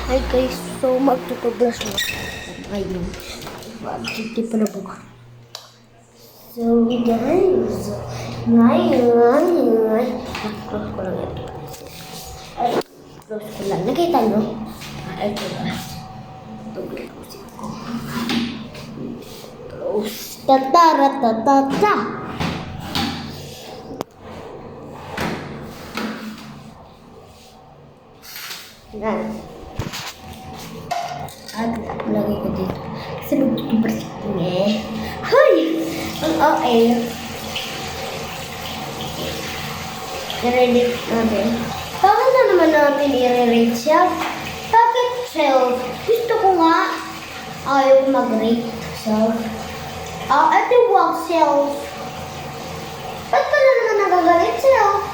Hi guys, so magtutublas na ngayon. Hindi pa na buka. So guys, ngayon, close ko lang ito. Ay, close ko lang. Nakita nyo? Ito na. Close ko. Close. Tataratatata. Yan. At lagay ko dito. Kasi magtutubras ko eh. Hoy! Ang okay. I-rate natin. Bakit na naman natin i-rate self? Bakit self? Gusto ko nga. Ayaw mag-rate self. Ito wag self. Ba't ka na naman nagagalit self?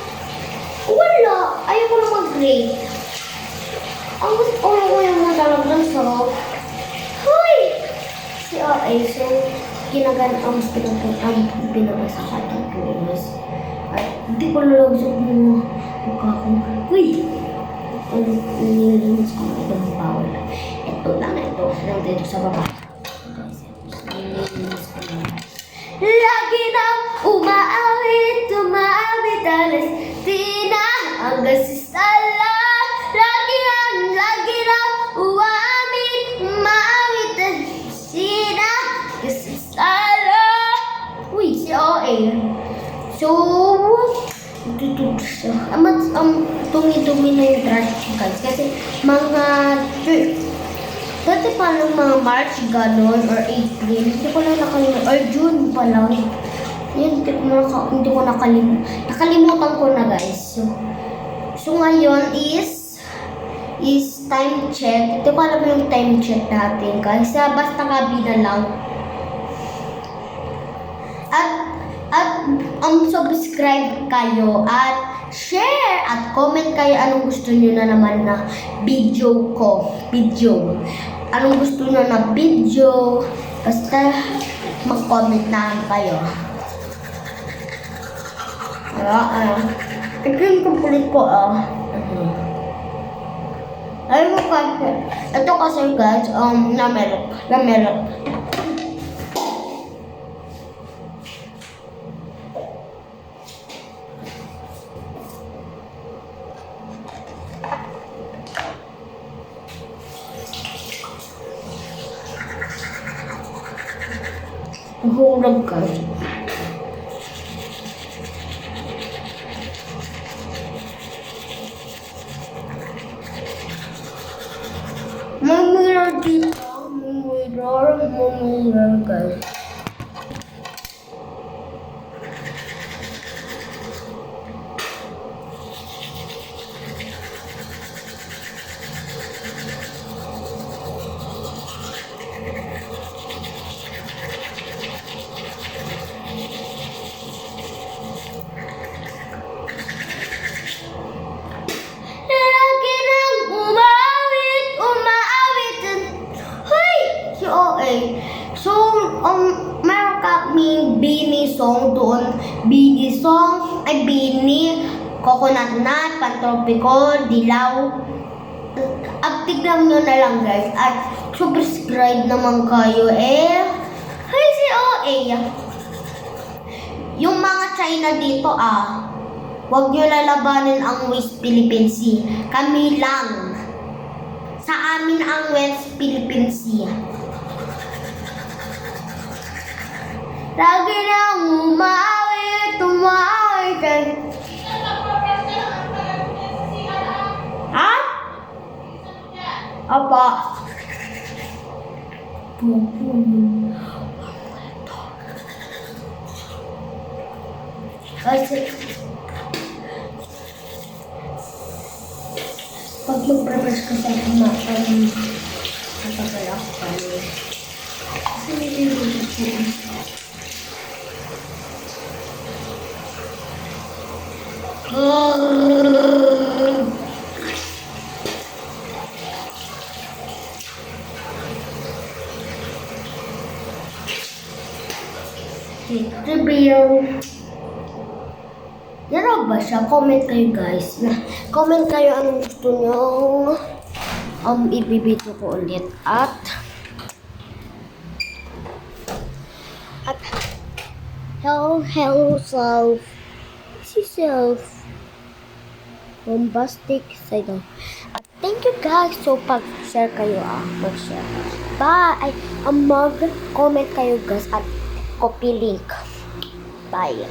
Wala. Ayaw ko na mag-rate. Ang gusto ko yung mga talagang self. Hoy! Si RA, so ginagan ang pinabasa ka ng curious. At hindi ko nalusog yung mukha ko. Uy! Ang nililis ko na itong bawal. Ito lang ito. Nandito sa baba. Nililis ko na. Lagi nang umaawit, alas di na hanggang si Sala. Lagi nang umaawit, sina kasi Sala. Uy, si OA. So, tumi-tumi na yung trash guys. Kasi mga dati pa lang mga March, ganon, or April. Hindi ko na nakalimutan. Or June pa lang. Yan, hindi ko nakalimutan. Nakalimutan ko na guys. So ngayon is time check. Hindi ko alam yung time check natin guys. Basta gabi na lang. At subscribe kayo at share at comment kayo anong gusto niyo na naman na video ko. Anong gusto niyo na video. Basta mag-comment na kayo. Ito yung complete ko Ayun mo kasi. Ito kasi guys, namelok. Hulog guys. May mirror guys. So, meron kaming Bini song doon. Bini song, ay Bini, Coconut Nut, Pantropiko, Dilaw. At tignan nyo na lang guys. At subscribe naman kayo Hey si OA. Yung mga China dito huwag nyo lalabanin ang West Philippine Sea. Kami lang. Sa amin ang West Philippine Sea. Lagi nang umawit. Ha? Apa? Kasi pag mag-prepare ka sa matagal ako kami. Kasi nililito ko. Reveal. Yan ba siya? Comment kayo guys. Comment kayo anong gusto nyo ibibidyo ko ulit at hello self. Si self. Bombastic side. At thank you guys. So, pag-share kayo mag-share. Bye! Mag-comment kayo guys at copy link. Bye!